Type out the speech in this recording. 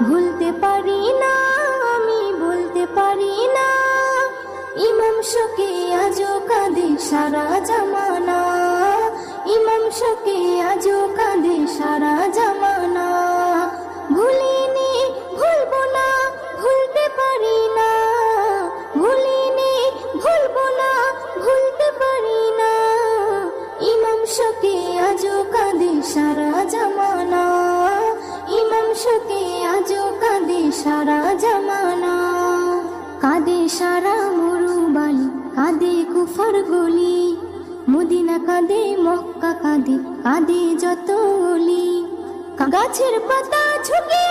ভুলতে পারি না, আমি বলতে পারি না, ইমাম শোকে আজও কাঁদে সারা জামানা, ইমাম শোকে আজও কাঁদে সারা জামানা। ভুলিনি, ভুলবো না, ভুলতে পারি না, ভুলিনি, ভুলবো না, ভুলতে পারি না, ইমাম শোকে আজও কাঁদে সারা জামানা, ইমাম শোকে আজও কাঁদে সারা জামানা। কাঁদে সারা মরুবালি, কাঁদে কুফার গলি, মদিনা কাঁদে, মক্কা কাঁদে, কাঁদে যত অলি। গাছের পাতা ঝুঁকে